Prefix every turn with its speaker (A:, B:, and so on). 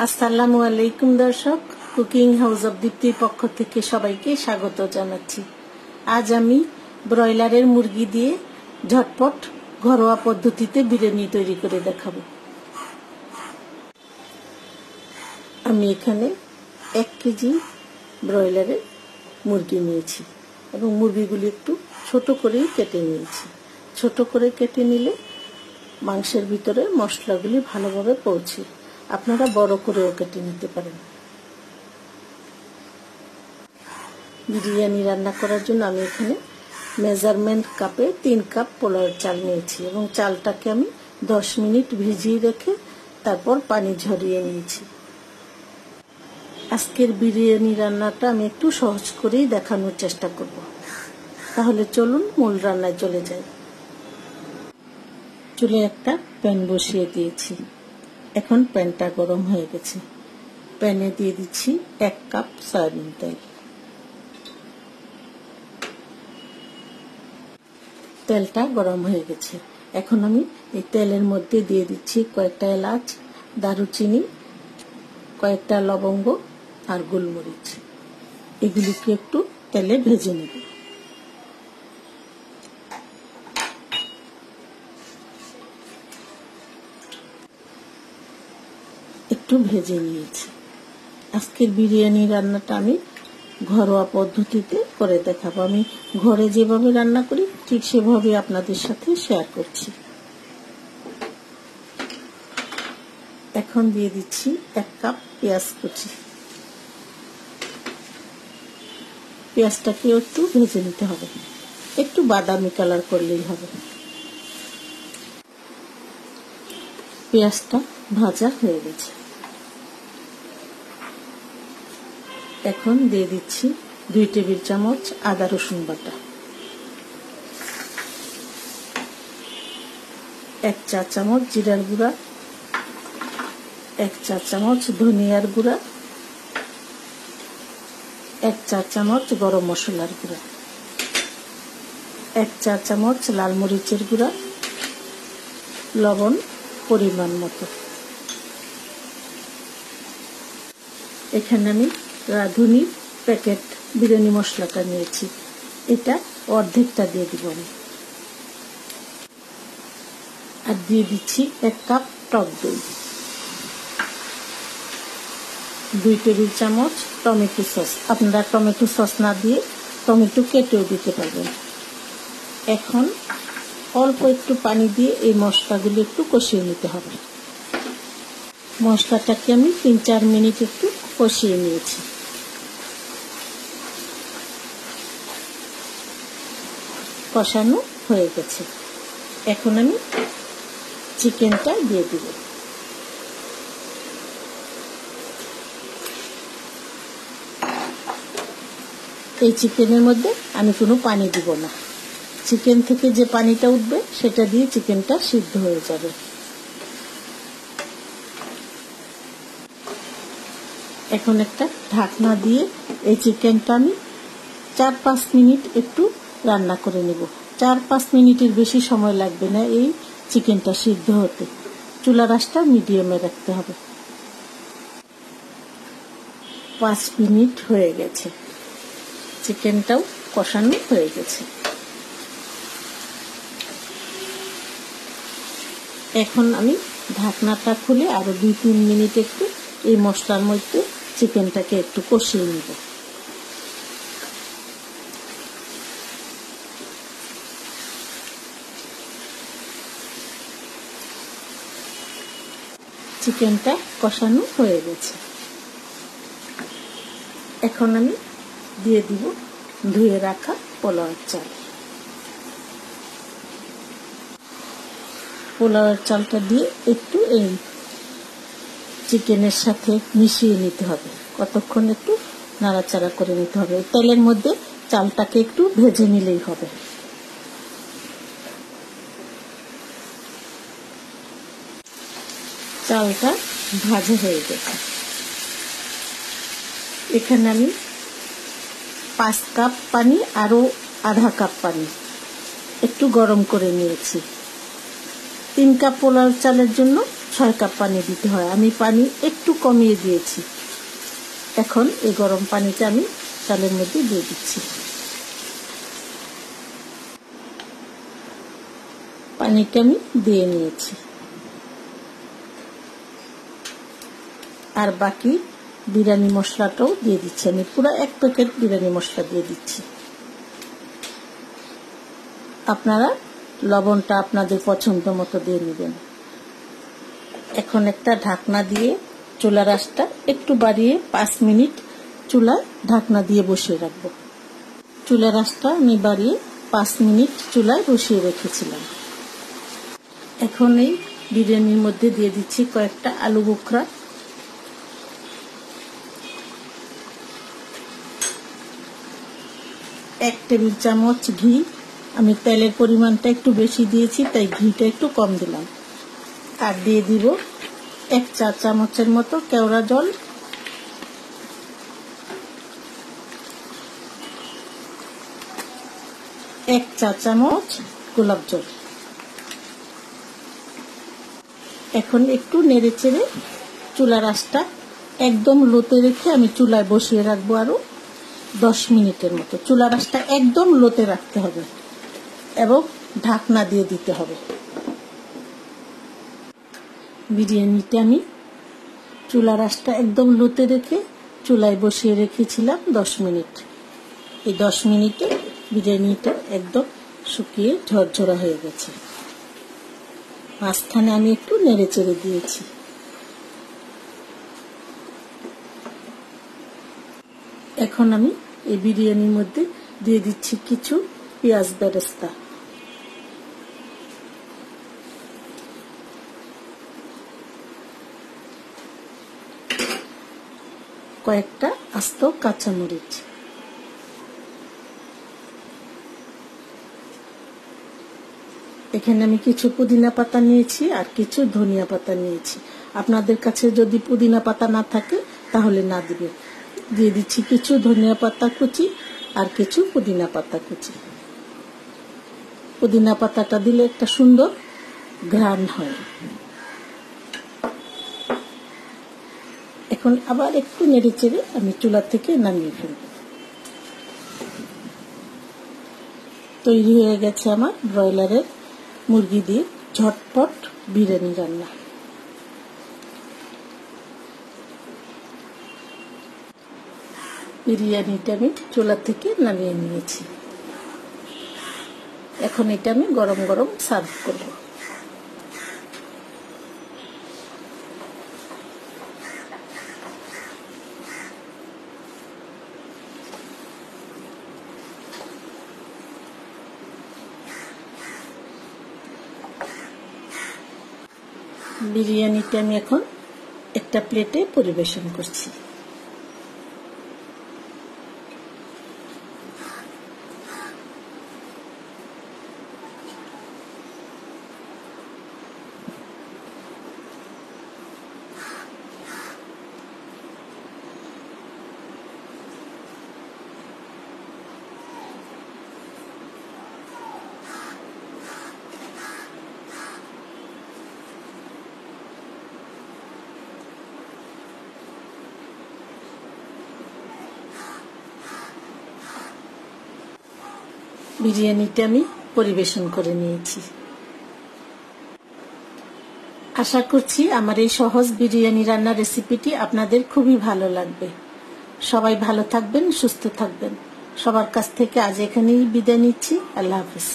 A: আসসালামু আলাইকুম দর্শক, কুকিং হাউস অব দীপ্তির পক্ষ থেকে সবাইকে স্বাগত জানাচ্ছি। আজ আমি ব্রয়লারের মুরগি দিয়ে ঝটপট ঘরোয়া পদ্ধতিতে বিরিয়ানি তৈরি করে দেখাবো। আমি এখানে 1 কেজি ব্রয়লারের মুরগি নিয়েছি এবং মুরগিগুলি একটু ছোট করেই কেটে নিয়েছি। ছোট করে কেটে নিলে মাংসের ভিতরে মশলাগুলি ভালোভাবে পৌঁছে। আপনারা বড় করেও কেটে নিতে পারেন। বিরিয়ানি রান্না করার জন্য আমি এখানে মেজারমেন্ট কাপে 3 কাপ পোলাওয়ের চাল নিয়েছি এবং চালটাকে আমি 10 মিনিট ভিজিয়ে রেখে তারপর পানি ঝরিয়ে নিয়েছি। আজকের বিরিয়ানি রান্নাটা আমি একটু সহজ করেই দেখানোর চেষ্টা করব। তাহলে চলুন মূল রান্নায় চলে যাই। চুলে একটা প্যান বসিয়ে দিয়েছি। এখন প্যানটা গরম হয়ে গেছে। প্যানে দিয়ে দিচ্ছি 1 কাপ সয়াবিন তেল। তেলটা গরম হয়ে গেছে। এখন আমি এই তেলের মধ্যে দিয়ে দিচ্ছি কয়েকটা এলাচ, দারুচিনি, কয়েকটা লবঙ্গ আর গোলমরিচ। এগুলিকে একটু তেলে ভেজে নেব। একটু ভেজে নিয়েছি। আজকের বিরিয়ানি রান্নাটা আমি ঘরোয়া পদ্ধতিতে করে দেখাবো। আমি ঘরে যেভাবে রান্না করি ঠিক সেভাবে আপনাদের সাথে শেয়ার করছি। এখন দিয়ে দিচ্ছি 1 কাপ পেঁয়াজ কুচি। পেঁয়াজটাকে একটু ভেজে নিতে হবে, একটু বাদামি কালার করলেই হবে। পেঁয়াজটা ভাজা হয়ে গেছে। এখন দিয়ে দিচ্ছি 2 টেবিল চামচ আদা রসুন বাটা, 1 চা চামচ জিরার গুঁড়া, 1 চা চামচ ধনিয়ার গুঁড়া, 1 চা চামচ গরম মশলার গুঁড়া, 1 চা চামচ লাল মরিচের গুঁড়া, লবণ পরিমাণ মতো। এখানে আমি রাঁধুনির প্যাকেট বিরিয়ানি মশলাটা নিয়েছি, এটা অর্ধেকটা দিয়ে দিব আমি। আর দিয়ে দিচ্ছি 1 কাপ টক দই, 2 টেবিল চামচ টমেটো সস। আপনারা টমেটো সস না দিয়ে টমেটো কেটেও দিতে পারবেন। এখন অল্প একটু পানি দিয়ে এই মশলাগুলো একটু কষিয়ে নিতে হবে। মশলাটাকে আমি 3-4 মিনিট একটু কষিয়ে নিয়েছি। কষানো হয়ে গেছে। এখন আমি চিকেনটা দিয়ে দিব। এই চিকেনের মধ্যে আমি কোনো পানি দিব না। চিকেন থেকে যে পানিটা উঠবে সেটা দিয়ে চিকেনটা সিদ্ধ হয়ে যাবে। এখন একটা ঢাকনা দিয়ে এই চিকেনটা আমি 4-5 মিনিট একটু রান্না করে নেব। 4-5 মিনিটের বেশি সময় লাগবে না এই চিকেনটা সিদ্ধ হতে। চুলার আঁচটা মিডিয়ামে রাখতে হবে। 5 মিনিট হয়ে গেছে। চিকেনটাও কষানো হয়ে গেছে। এখন আমি ঢাকনাটা খুলে আরো 2-3 মিনিট একটু এই মশলার মধ্যে চিকেনটাকে একটু কষিয়ে নেব। চিকেনটা কষানো হয়ে গেছে। এখন আমি দিয়ে দিব ধুয়ে রাখা পোলাওয়ের চাল। পোলাওয়ের চালটা দিয়ে একটু এই চিকেনের সাথে মিশিয়ে নিতে হবে। কতক্ষণ একটু নাড়াচাড়া করে নিতে হবে। তেলের মধ্যে চালটাকে একটু ভেজে নিলেই হবে। চালটা ভাজা হয়ে গেছে। এখানে আমি 5 কাপ পানি আরো আধা কাপ পানি একটু গরম করে নিয়েছি। 3 কাপ পোলাও চালের জন্য 6 কাপ পানি দিতে হয়। আমি পানি একটু কমিয়ে দিয়েছি। এখন এই গরম পানিটা আমি চালের মধ্যে দিয়ে দিচ্ছি। পানিটা আমি দিয়ে নিয়েছি। আর বাকি বিরিয়ানি মশলাটাও দিয়ে দিচ্ছি। আমি পুরো 1 প্যাকেট বিরিয়ানি মশলা দিয়ে দিচ্ছি। আপনারা লবণটা আপনাদের পছন্দ মতো দিয়ে নেবেন। এখন একটা ঢাকনা দিয়ে চুলার আঁচটা একটু বাড়িয়ে 5 মিনিট চুলায় ঢাকনা দিয়ে বসিয়ে রাখবো। চুলার আঁচটা আমি বাড়িয়ে 5 মিনিট চুলায় বসিয়ে রেখেছিলাম। এখন এই বিরিয়ানির মধ্যে দিয়ে দিচ্ছি কয়েকটা আলু বোখরা, 1 টেবিল চামচ ঘি। আমি তেলের পরিমাণটা একটু বেশি দিয়েছি, তাই ঘিটা একটু কম দিলাম। আর দিয়ে দিব 1 চা চামচের মতো কেওড়া জল, 1 চা চামচ গোলাপ জল। এখন একটু নেড়ে চেড়ে চুলার আঁচটা একদম লোতে রেখে আমি চুলায় বসিয়ে রাখবো আরো 10 মিনিটের মতো। চুলার আঁচটা একদম লোতে রাখতে হবে এবং ঢাকনা দিয়ে দিতে হবে। বিরিয়ানিটা আমি চুলার আঁচটা একদম লোতে রেখে চুলায় বসিয়ে রেখেছিলাম 10 মিনিট। এই 10 মিনিটে বিরিয়ানিটা একদম শুকিয়ে ঝরঝরা হয়ে গেছে। মাঝখানে আমি একটু নেড়ে চেড়ে দিয়েছি। এখন আমি এই বিরিয়ানির মধ্যে দিয়ে দিচ্ছি কিছু পেঁয়াজ বেরেস্তা। কয়েকটা আস্ত কাঁচামরিচ। এখানে আমি কিছু পুদিনা পাতা নিয়েছি আর কিছু ধনিয়া পাতা নিয়েছি। আপনাদের কাছে যদি পুদিনা পাতা না থাকে তাহলে না দিবেন। দিয়ে দিচ্ছি কিছু ধনিয়া পাতা কুচি আর কিছু পুদিনা পাতা কুচি। পুদিনা পাতাটা দিলে একটা সুন্দর ঘ্রাণ হয়। এখন আবার একটু নেড়ে চেড়ে আমি চুলা থেকে নামিয়ে ফেলব। তৈরি হয়ে গেছে আমার ব্রয়লারের মুরগি দিয়ে ঝটপট বিরিয়ানি রান্না। বিরিয়ানিটা আমি চুলা থেকে নামিয়ে নিয়েছি। এখন এটা আমি গরম গরম সার্ভ করব। বিরিয়ানিটা আমি এখন একটা প্লেটে পরিবেশন করছি। বিরিয়ানিটা আমি পরিবেশন করে নিয়েছি। আশা করছি আমার এই সহজ বিরিয়ানি রান্নার রেসিপিটি আপনাদের খুবই ভালো লাগবে। সবাই ভালো থাকবেন, সুস্থ থাকবেন। সবার কাছ থেকে আজ এখানেই বিদায় নিচ্ছি। আল্লাহ হাফেজ।